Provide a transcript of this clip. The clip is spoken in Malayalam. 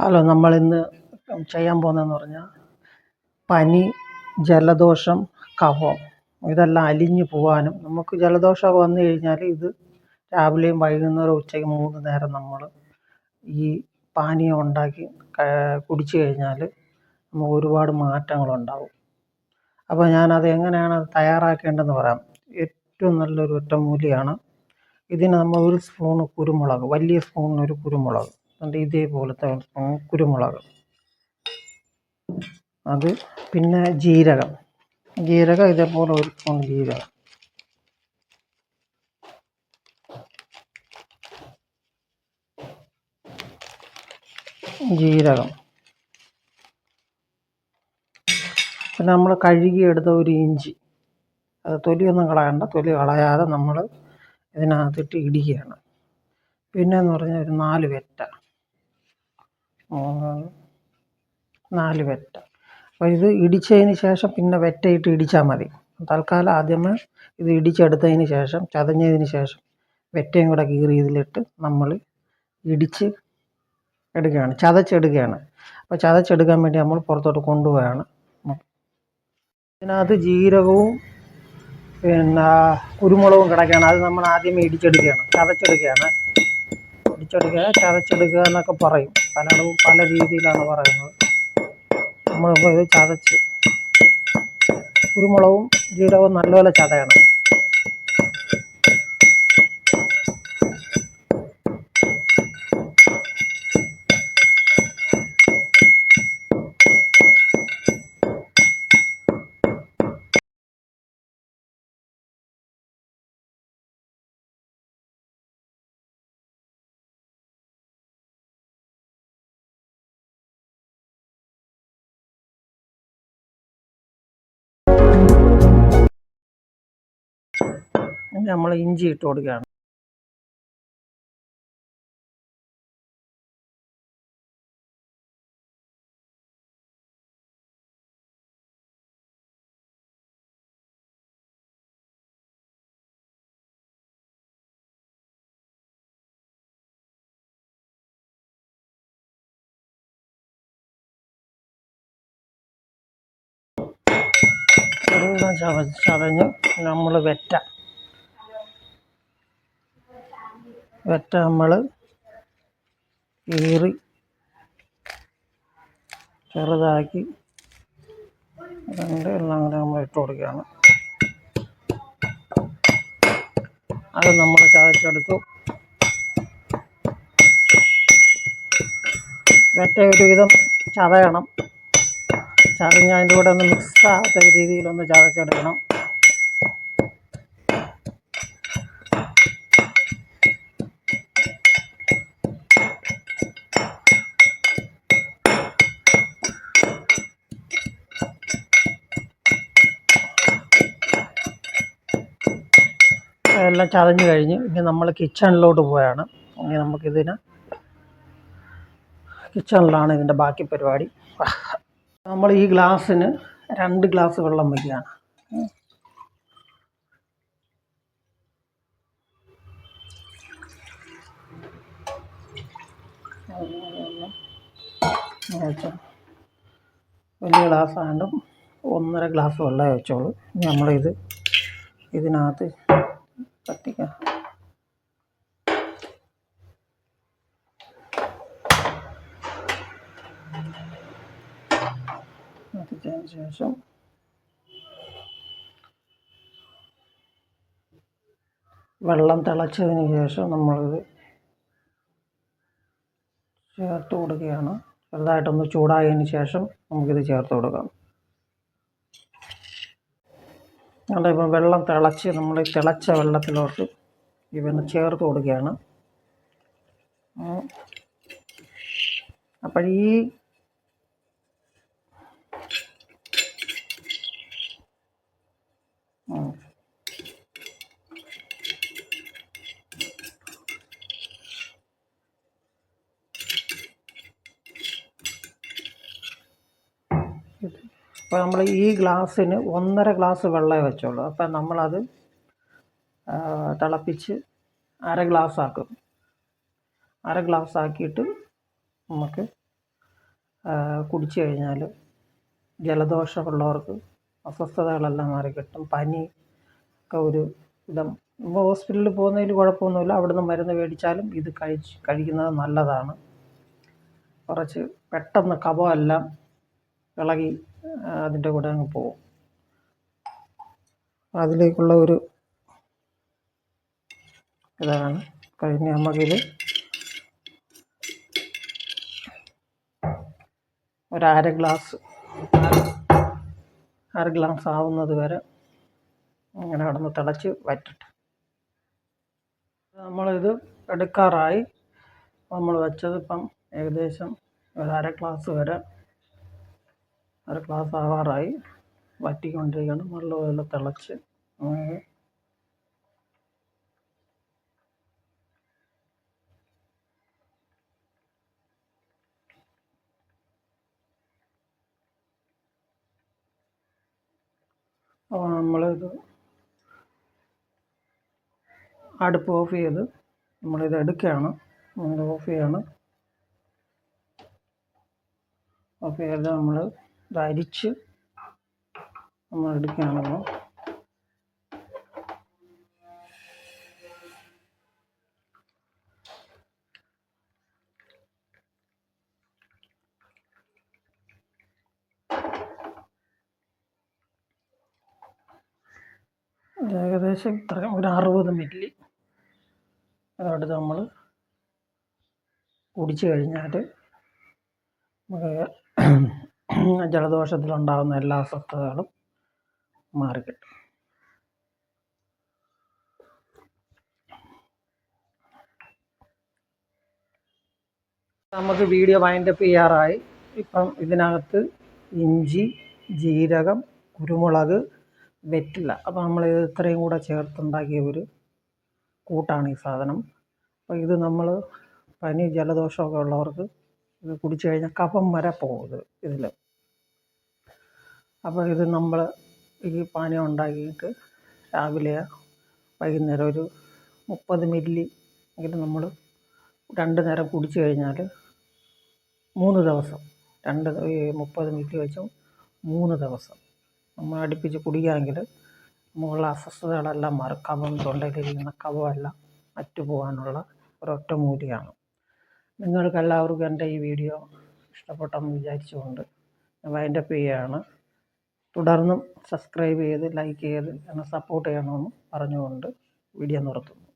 ഹലോ, നമ്മളിന്ന് ചെയ്യാൻ പോകുന്നതെന്ന് പറഞ്ഞാൽ പനി, ജലദോഷം, കഫം ഇതെല്ലാം അലിഞ്ഞു പോകാനും നമുക്ക് ജലദോഷമൊക്കെ വന്നു കഴിഞ്ഞാൽ ഇത് രാവിലെയും വൈകുന്നേരവും ഉച്ചയ്ക്ക് 3 നേരം നമ്മൾ ഈ പാനീയം ഉണ്ടാക്കി കുടിച്ചു കഴിഞ്ഞാൽ നമുക്ക് ഒരുപാട് മാറ്റങ്ങളുണ്ടാവും. അപ്പോൾ ഞാനത് എങ്ങനെയാണ് തയ്യാറാക്കേണ്ടതെന്ന് പറയാം. ഏറ്റവും നല്ലൊരു ഒറ്റമൂലിയാണ്. ഇതിന് നമ്മൾ 1 സ്പൂൺ കുരുമുളക്, വലിയ സ്പൂണിനൊരു കുരുമുളക്, ഇതേപോലത്തെ കുരുമുളക്, അത് പിന്നെ ജീരകം ഇതേപോലെ 1 സ്പൂൺ ജീരകം, പിന്നെ നമ്മൾ കഴുകിയെടുത്ത ഒരു ഇഞ്ചി, അത് തൊലിയൊന്നും കളയണ്ട, തൊലി കളയാതെ നമ്മൾ ഇതിനകത്തിട്ട് ഇടിക്കുകയാണ്. പിന്നെയെന്ന് പറഞ്ഞാൽ ഒരു 4 വെറ്റ. അപ്പോൾ ഇത് ഇടിച്ചതിന് ശേഷം പിന്നെ വെറ്റയിട്ട് ഇടിച്ചാൽ മതി. തൽക്കാലം ആദ്യമേ ഇത് ഇടിച്ചെടുത്തതിന് ശേഷം, ചതഞ്ഞതിന് ശേഷം വെറ്റയും കൂടെ കീറി ഇതിലിട്ട് നമ്മൾ ഇടിച്ച് എടുക്കുകയാണ്, ചതച്ചെടുക്കുകയാണ്. അപ്പോൾ ചതച്ചെടുക്കാൻ വേണ്ടി നമ്മൾ പുറത്തോട്ട് കൊണ്ടുപോവുകയാണ്. ഇതിനകത്ത് ജീരകവും പിന്നെ കുരുമുളകും കിടക്കുകയാണ്. അത് നമ്മൾ ആദ്യമേ ഇടിച്ചെടുക്കുകയാണ്, ചതച്ചെടുക്കുക എന്നൊക്കെ പറയും. പലരും പല രീതിയിലാണ് പറയുന്നത്. നമ്മളിപ്പോൾ ഇത് ചതച്ച്, കുരുമുളകും ജീരകവും നല്ലപോലെ ചതയണം. നമ്മൾ ഇഞ്ചി ഇട്ട് കൊടുക്കുകയാണ്. എല്ലാം ചതഞ്ഞ് നമ്മൾ വെറ്റ നമ്മൾ കീറി ചെറുതാക്കി എല്ലാം കൂടെ നമ്മൾ ഇട്ട് കൊടുക്കുകയാണ്. അത് നമ്മൾ ചതച്ചെടുത്തു. വെറ്റ ഒരുവിധം ചതയണം. ചതഞ്ഞ് അതിൻ്റെ കൂടെ ഒന്ന് മിക്സ് ആകാത്ത രീതിയിലൊന്ന് ചതച്ചെടുക്കണം. എല്ലാം ചതഞ്ഞ് കഴിഞ്ഞ് ഇനി നമ്മൾ കിച്ചണിലോട്ട് പോവുകയാണ്. ഇനി നമുക്കിതിന് കിച്ചണിലാണ് ഇതിൻ്റെ ബാക്കി പരിപാടി. നമ്മൾ ഈ ഗ്ലാസ്സിന് 2 ഗ്ലാസ് വെള്ളം വയ്ക്കുകയാണ്. വലിയ ഗ്ലാസ് ആയതുകൊണ്ട് 1.5 ഗ്ലാസ് വെള്ളം വെച്ചോളൂ. ഇനി നമ്മളിത് ഇതിനകത്ത് കത്തിക്കാം. കത്തിച്ചതിന് ശേഷം വെള്ളം തിളച്ചതിന് ശേഷം നമ്മളിത് ചേർത്ത് കൊടുക്കുകയാണ്. ചെറുതായിട്ടൊന്ന് ചൂടായതിന് ശേഷം നമുക്കിത് ചേർത്ത് കൊടുക്കാം. ഇപ്പം വെള്ളം തിളച്ച് നമ്മൾ തിളച്ച വെള്ളത്തിലോട്ട് ഇവന്ന് ചേർത്ത് കൊടുക്കുകയാണ്. അപ്പോൾ ഈ അപ്പോൾ നമ്മൾ ഈ ഗ്ലാസ്സിന് 1.5 ഗ്ലാസ് വെള്ളമേ വെച്ചുള്ളൂ. അപ്പം നമ്മളത് തിളപ്പിച്ച് 1/2 ഗ്ലാസ് ആക്കും. 1/2 ഗ്ലാസ് ആക്കിയിട്ട് നമുക്ക് കുടിച്ചു കഴിഞ്ഞാൽ ജലദോഷമുള്ളവർക്ക് അസ്വസ്ഥതകളെല്ലാം മാറിക്കിട്ടും. പനി ഒക്കെ ഒരു വിധം ഇപ്പോൾ ഹോസ്പിറ്റലിൽ പോകുന്നതിൽ കുഴപ്പമൊന്നുമില്ല. അവിടുന്ന് മരുന്ന് മേടിച്ചാലും ഇത് കഴിക്കുന്നത് നല്ലതാണ്. കുറച്ച് പെട്ടെന്ന് കഫമെല്ലാം ഇളകി അതിൻ്റെ കൂടെ അങ്ങ് പോകും. അതിലേക്കുള്ള ഒരു ഇതാണ്. കഴിഞ്ഞ് നമുക്കിത് ഒരു അര ഗ്ലാസ് ആവുന്നത് വരെ അങ്ങനെ കിടന്ന് തിളച്ച് വറ്റട്ടെ. നമ്മളിത് എടുക്കാറായി. നമ്മൾ വെച്ചത് ഇപ്പം ഏകദേശം ഒരു അര ഗ്ലാസ് ആവാറായി. വറ്റിക്കൊണ്ടിരിക്കണം. നല്ലപോലെ തിളച്ച് അപ്പോൾ നമ്മളിത് അടുപ്പ് ഓഫ് ചെയ്ത് നമ്മളിത് എടുക്കുകയാണ്. ഓഫ് ചെയ്ത് നമ്മൾ ഇത് അരിച്ച് നമ്മൾ എടുക്കുകയാണല്ലോ. ഏകദേശം ഇത്രയും ഒരു 60 മില്ലി അതെടുത്ത് നമ്മൾ കുടിച്ചു കഴിഞ്ഞാൽ ജലദോഷത്തിലുണ്ടാകുന്ന എല്ലാ അസ്വസ്ഥതകളും മാറിക്കിട്ടും. നമുക്ക് വീഡിയോ വൈൻഡപ്പ് ചെയ്യാറായി. ഇപ്പം ഇതിനകത്ത് ഇഞ്ചി, ജീരകം, കുരുമുളക്, വെറ്റില, അപ്പോൾ നമ്മൾ ഇത്രയും കൂടെ ചേർത്തുണ്ടാക്കിയ ഒരു കൂട്ടാണ് ഈ സാധനം. അപ്പോൾ ഇത് നമ്മൾ പനി ജലദോഷമൊക്കെ ഉള്ളവർക്ക് ഇത് കുടിച്ചു കഴിഞ്ഞാൽ കഫം വരെ പോകും ഇതിൽ. അപ്പോൾ ഇത് നമ്മൾ ഈ പാനീയം ഉണ്ടാക്കിയിട്ട് രാവിലെ വൈകുന്നേരം ഒരു 30 മില്ലി എങ്കിലും നമ്മൾ 2 നേരം കുടിച്ചു കഴിഞ്ഞാൽ 3 ദിവസം 30 മില്ലി വെച്ച് 3 ദിവസം നമ്മൾ അടുപ്പിച്ച് കുടിക്കുകയാണെങ്കിൽ നമുക്കുള്ള അസ്വസ്ഥതകളെല്ലാം മാറും. കഫം, തൊണ്ടയിലിരിക്കുന്ന കഫമെല്ലാം അറ്റുപോകാനുള്ള ഒരൊറ്റ മൂലികയാണ്. നിങ്ങൾക്കെല്ലാവർക്കും എൻ്റെ ഈ വീഡിയോ ഇഷ്ടപ്പെട്ടെന്ന് വിചാരിച്ചുകൊണ്ട് വൈൻഡപ്പ് ചെയ്യുകയാണ്. തുടർന്നും സബ്സ്ക്രൈബ് ചെയ്ത് ലൈക്ക് ചെയ്ത് എന്നെ സപ്പോർട്ട് ചെയ്യണമെന്ന് പറഞ്ഞുകൊണ്ട് വീഡിയോ നിർത്തുന്നു.